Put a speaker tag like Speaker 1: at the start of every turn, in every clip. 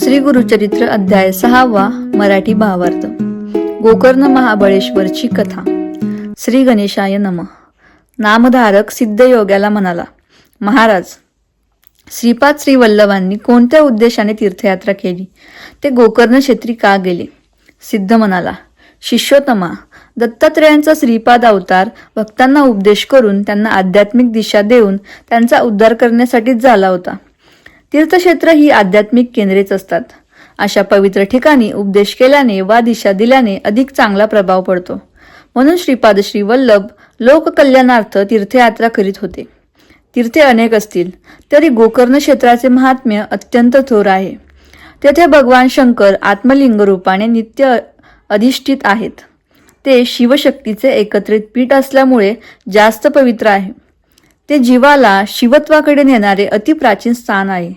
Speaker 1: श्री गुरुचरित्र अध्याय 6 मराठी भावार्थ। गोकर्ण महाबळेश्वरची कथा। श्री गणेशाय नमः। नामधारक सिद्धयोग्याला म्हणाला, महाराज, श्रीपाद श्री वल्लभांनी कोणत्या उद्देशाने तीर्थयात्रा केली, ते गोकर्ण क्षेत्री का गेले? सिद्ध म्हणाला, शिष्योत्तमा, दत्तात्रेयांचा श्रीपाद अवतार भक्तांना उपदेश करून त्यांना आध्यात्मिक दिशा देऊन त्यांचा उद्धार करण्यासाठीच झाला होता। तीर्थक्षेत्र ही आध्यात्मिक केंद्रेच असतात। अशा पवित्र ठिकाणी उपदेश केल्याने वा दिशा दिल्याने अधिक चांगला प्रभाव पडतो। म्हणून श्रीपाद श्री वल्लभ लोककल्याणार्थ तीर्थयात्रा करीत होते। तीर्थे अनेक असतील तरी गोकर्ण क्षेत्राचे महात्म्य अत्यंत थोर आहे। तेथे भगवान शंकर आत्मलिंग रूपाने नित्य अधिष्ठित आहेत। ते शिवशक्तीचे एकत्रित पीठ असल्यामुळे जास्त पवित्र आहे। ते जीवाला शिवत्वाकडे नेणारे अतिप्राचीन स्थान आहे।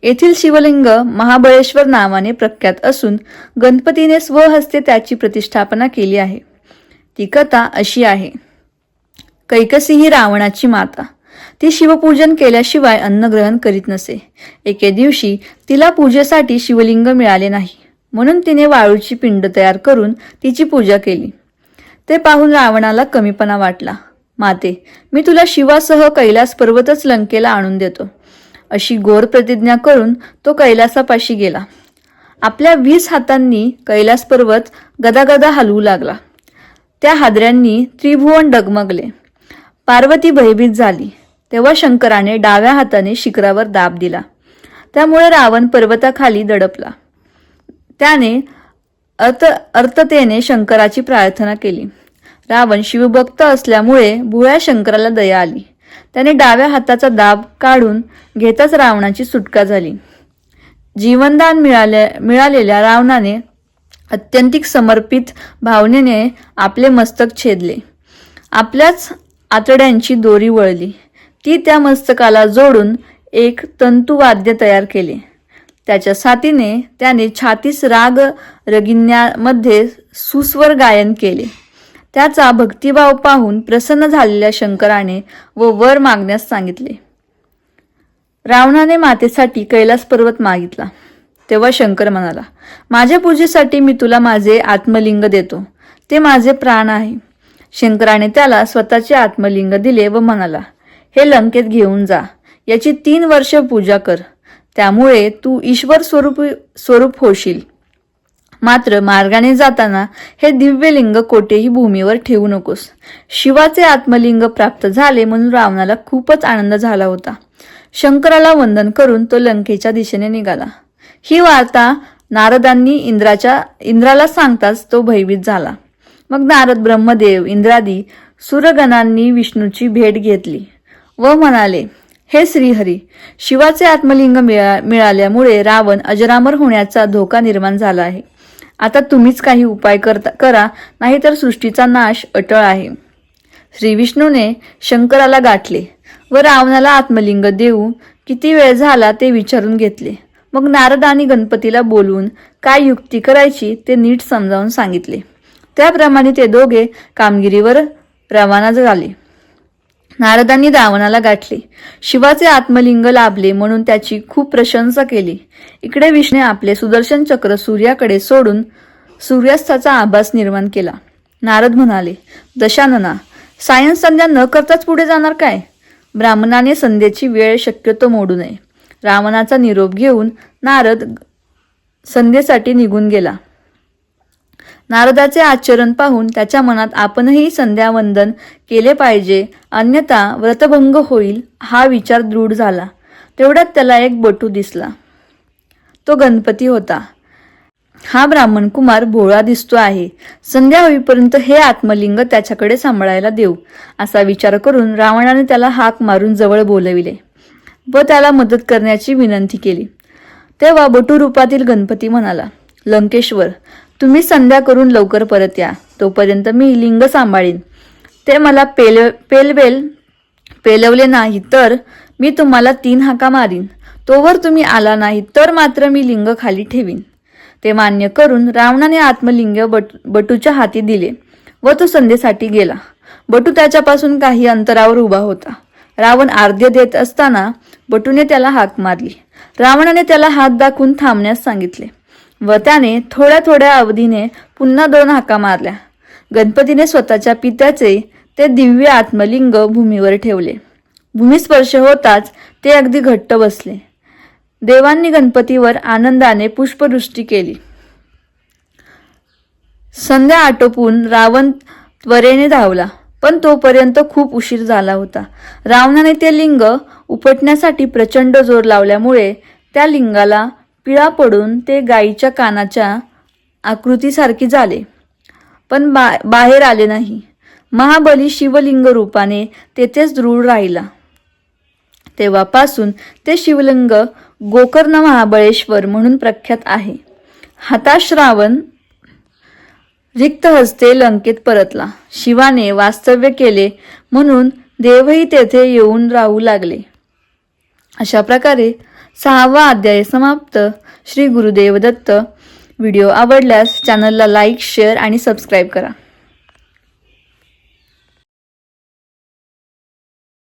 Speaker 1: येथील शिवलिंग महाबळेश्वर नावाने प्रख्यात असून गणपतीने स्वहस्ते त्याची प्रतिष्ठापना केली आहे। ती कथा अशी आहे, कैकसी ही रावणाची माता। ती शिवपूजन केल्याशिवाय अन्न ग्रहण करीत नसे। एके दिवशी तिला पूजेसाठी शिवलिंग मिळाले नाही, म्हणून तिने वाळूची पिंड तयार करून तिची पूजा केली। ते पाहून रावणाला कमीपणा वाटला। माते, मी तुला शिवासह कैलास पर्वतच लंकेला आणून देतो, अशी घोर प्रतिज्ञा करून तो कैलासापाशी गेला। आपल्या 20 हातांनी कैलास पर्वत गदागदा हलवू लागला। त्या हादऱ्यांनी त्रिभुवन डगमगले। पार्वती भयभीत झाली। तेव्हा शंकराने डाव्या हाताने शिखरावर दाब दिला। त्यामुळे रावण पर्वताखाली दडपला। त्याने अर्थतेने शंकराची प्रार्थना केली। रावण शिवभक्त असल्यामुळे भुळ्या शंकराला दया आली। त्याने डाव्या हाताचा दाब काढून घेताच रावणाची सुटका झाली। जीवनदान मिळालेल्या रावणाने अत्यंतिक समर्पित भावनेने आपले मस्तक छेदले। आपल्याच आतड्यांची दोरी वळली। ती त्या मस्तकाला जोडून एक तंतुवाद्य तयार केले। त्याच्या साथीने त्याने 36 राग रगिन्यामध्ये सुस्वर गायन केले। त्याचा भक्तिभाव पाहून प्रसन्न झालेल्या शंकराने वर मागण्यास सांगितले। रावणाने मातेसाठी कैलास पर्वत मागितला। तेव्हा शंकर म्हणाला, माझ्या पूजेसाठी मी तुला माझे आत्मलिंग देतो, ते माझे प्राण आहे। शंकराने त्याला स्वतःचे आत्मलिंग दिले व म्हणाला, हे लंकेत घेऊन जा, याची 3 वर्ष पूजा कर, त्यामुळे तू ईश्वर स्वरूप होशील। मात्र मार्गाने जाताना हे दिव्य लिंग कोठेही भूमीवर ठेवू नकोस। शिवाचे आत्मलिंग प्राप्त झाले म्हणून रावणाला खूपच आनंद झाला होता। शंकराला वंदन करून तो लंकेच्या दिशेने निघाला। ही वार्ता नारदांनी इंद्राला सांगताच तो भयभीत झाला। मग नारद, ब्रह्मदेव, इंद्रादी सुरगणांनी विष्णूची भेट घेतली व म्हणाले, हे श्रीहरी, शिवाचे आत्मलिंग मिळाल्यामुळे रावण अजरामर होण्याचा धोका निर्माण झाला आहे। आता तुम्हीच काही उपाय करा, नाहीतर सृष्टीचा नाश अटळ आहे। श्री विष्णूने शंकराला गाठले व रावणाला आत्मलिंग देऊ किती वेळ झाला ते विचारून घेतले। मग नारद आणि गणपतीला बोलवून काय युक्ती करायची ते नीट समजावून सांगितले। त्याप्रमाणे ते दोघे कामगिरीवर रवाना झाले। नारदांनी रावणाला गाठले। शिवाचे आत्मलिंग लाभले म्हणून त्याची खूप प्रशंसा केली। इकडे विष्णूने आपले सुदर्शन चक्र सूर्याकडे सोडून सूर्यास्ताचा आभास निर्माण केला। नारद म्हणाले, दशानना, सायंसंध्या न करताच पुढे जाणार काय? ब्राह्मणाने संध्येची वेळ शक्यतो मोडू नये। रावणाचा निरोप घेऊन नारद संध्येसाठी निघून गेला। नारदाचे आचरण पाहून त्याच्या मनात आपणही संध्यावंदन केले पाहिजे, अन्यथा व्रतभंग होईल हा विचार दृढ झाला। तेवढ्यात त्याला एक बटू दिसला। तो गणपती होता। हा ब्राह्मण कुमार भोळा दिसतो आहे। संध्या होईपर्यंत हे आत्मलिंग त्याच्याकडे सांभाळायला देऊ, असा विचार करून रावणाने त्याला हाक मारून जवळ बोलविले व त्याला मदत करण्याची विनंती केली। तेव्हा बटू रूपातील गणपती म्हणाला, लंकेश्वर, तुम्ही संध्या करून लवकर परत या, तोपर्यंत मी लिंग सांभाळीन। ते मला पेलवले नाही तर मी तुम्हाला 3 हाका मारीन। तोवर तुम्ही आला नाही तर मात्र मी लिंग खाली ठेवीन। ते मान्य करून रावणाने आत्मलिंग बटूच्या हाती दिले व तो संध्येसाठी गेला। बटू त्याच्यापासून काही अंतरावर उभा होता। रावण आर्ध्य देत असताना बटूने त्याला हाक मारली। रावणाने त्याला हात दाखवून थांबण्यास सांगितले व त्याने थोड्या थोड्या अवधीने पुन्हा 2 हाका मारल्या. गणपतीने स्वतःच्या पित्याचे ते दिव्य आत्मलिंग भूमीवर ठेवले. भूमिस्पर्श होताच ते अगदी घट्ट बसले. देवांनी गणपतीवर आनंदाने पुष्पवृष्टी केली. संध्या आटोपून रावण त्वरेने धावला, पण तोपर्यंत खूप उशीर झाला होता. रावणाने ते लिंग उपटण्यासाठी प्रचंड जोर लावल्यामुळे त्या लिंगाला पिळा पडून ते गायीच्या कानाच्या आकृतीसारखे झाले, पण बाहेर आले नाही. महाबली शिवलिंग रूपाने तेथेच दृढ राहिला. तेव्हापासून ते शिवलिंग गोकर्ण महाबळेश्वर म्हणून प्रख्यात आहे. हताश रावण रिक्त हस्ते लंकेत परतला. शिवाने वास्तव्य केले म्हणून देवही तेथे येऊन राहू लागले. अशा प्रकारे 6वा अध्याय समाप्त. श्री गुरुदेव दत्त. व्हिडिओ आवडल्यास चॅनलला लाईक, शेअर आणि सबस्क्राईब करा.